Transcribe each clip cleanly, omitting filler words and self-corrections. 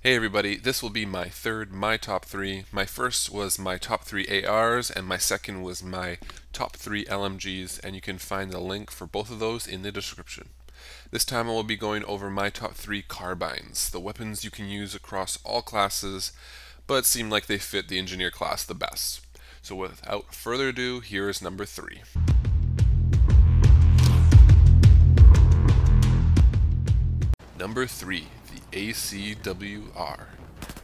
Hey everybody, this will be my third My Top 3. My first was my top 3 ARs, and my second was my top 3 LMGs, and you can find the link for both of those in the description. This time I will be going over my top 3 carbines, the weapons you can use across all classes, but seem like they fit the engineer class the best. So without further ado, here is number 3. Number 3, the ACW-R.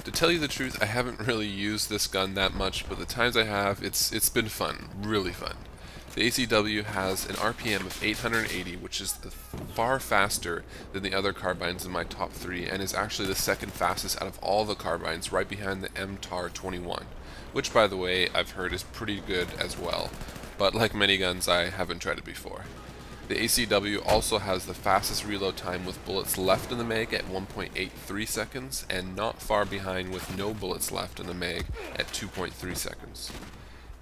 To tell you the truth, I haven't really used this gun that much, but the times I have, it's been fun, really fun. The ACW has an RPM of 880, which is far faster than the other carbines in my top 3, and is actually the second fastest out of all the carbines, right behind the MTAR-21, which by the way, I've heard is pretty good as well, but like many guns, I haven't tried it before. The ACW also has the fastest reload time with bullets left in the mag at 1.83 seconds, and not far behind with no bullets left in the mag at 2.3 seconds.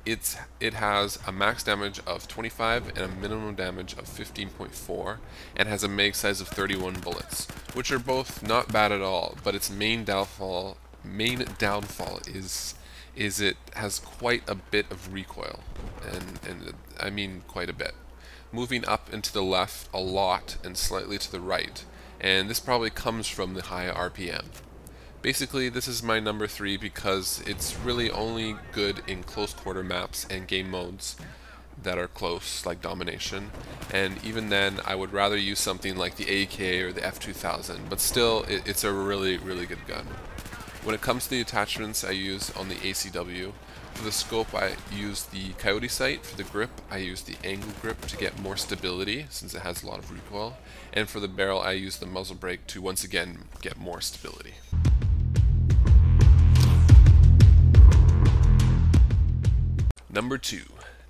It has a max damage of 25 and a minimum damage of 15.4, and has a mag size of 31 bullets, which are both not bad at all, but its main downfall is it has quite a bit of recoil, and I mean quite a bit. Moving up and to the left a lot and slightly to the right, and this probably comes from the high RPM. Basically, this is my number 3 because it's really only good in close quarter maps and game modes that are close, like domination, and even then I would rather use something like the AK or the F2000, but still it's a really good gun. When it comes to the attachments I use on the ACW, for the scope I use the Coyote sight, for the grip I use the angle grip to get more stability since it has a lot of recoil, and for the barrel I use the muzzle brake to once again get more stability. Number 2,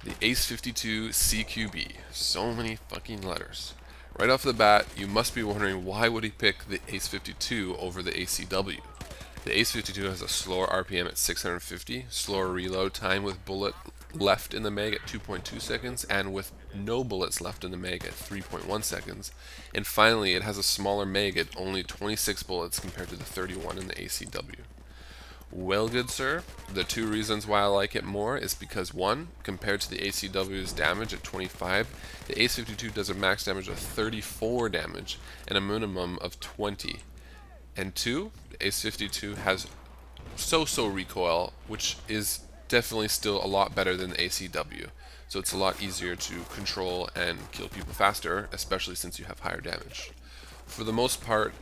the ACE-52 CQB. So many fucking letters. Right off the bat, you must be wondering why would he pick the ACE-52 over the ACW. The ACE-52 has a slower RPM at 650, slower reload time with bullet left in the mag at 2.2 seconds, and with no bullets left in the mag at 3.1 seconds. And finally, it has a smaller mag at only 26 bullets compared to the 31 in the ACW. Well, good sir, the 2 reasons why I like it more is because 1, compared to the ACW's damage at 25, the ACE-52 does a max damage of 34 damage and a minimum of 20. And 2, the ACE-52 has so-so recoil, which is definitely still a lot better than the ACW. So it's a lot easier to control and kill people faster, especially since you have higher damage. For the most part,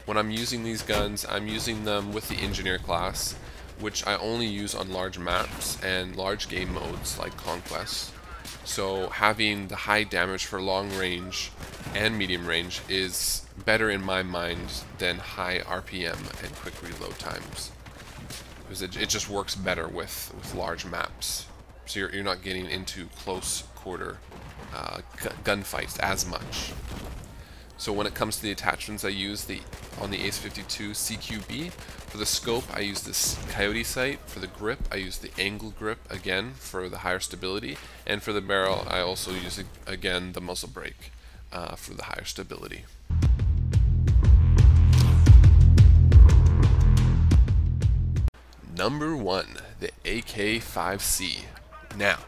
when I'm using these guns, I'm using them with the engineer class, which I only use on large maps and large game modes like Conquest. So having the high damage for long range and medium range is better in my mind than high RPM and quick reload times, because it just works better with large maps. So you're not getting into close quarter gunfights as much. So when it comes to the attachments I use on the ACE-52 CQB, for the scope I use this Coyote sight, for the grip I use the angle grip again for the higher stability, and for the barrel I also use again the muzzle brake for the higher stability. Number 1, the AK5C. Now,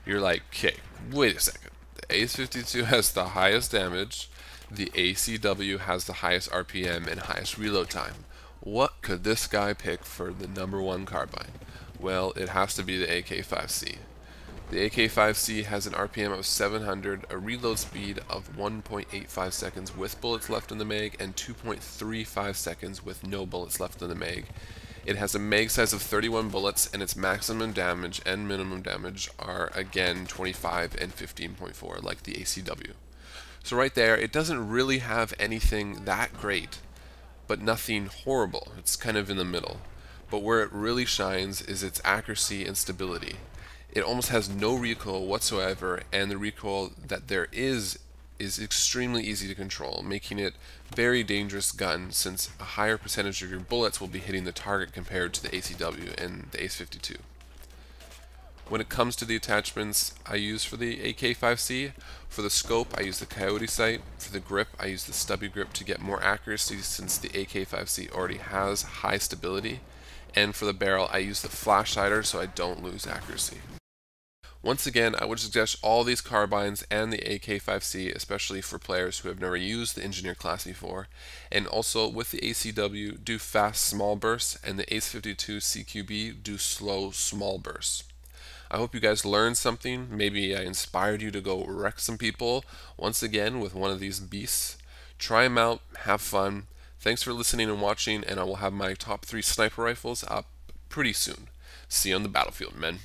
you're like, okay, wait a second. The ACE-52 has the highest damage, the ACW has the highest RPM and highest reload time. What could this guy pick for the number 1 carbine? Well, it has to be the AK5C. The AK5C has an RPM of 700, a reload speed of 1.85 seconds with bullets left in the mag, and 2.35 seconds with no bullets left in the mag. It has a mag size of 31 bullets, and its maximum damage and minimum damage are again 25 and 15.4 like the ACW. So right there, it doesn't really have anything that great, but nothing horrible. It's kind of in the middle. But where it really shines is its accuracy and stability. It almost has no recoil whatsoever, and the recoil that there is extremely easy to control, making it a very dangerous gun since a higher percentage of your bullets will be hitting the target compared to the ACW and the ACE-52. When it comes to the attachments I use for the AK5C, for the scope I use the Coyote sight, for the grip I use the stubby grip to get more accuracy since the AK5C already has high stability, and for the barrel I use the flash sighter so I don't lose accuracy. Once again, I would suggest all these carbines and the AK5C, especially for players who have never used the engineer class before. And also with the ACW, do fast small bursts, and the ACE52 CQB do slow small bursts. I hope you guys learned something. Maybe I inspired you to go wreck some people once again with one of these beasts. Try them out, have fun. Thanks for listening and watching, and I will have my top 3 sniper rifles up pretty soon. See you on the battlefield, men.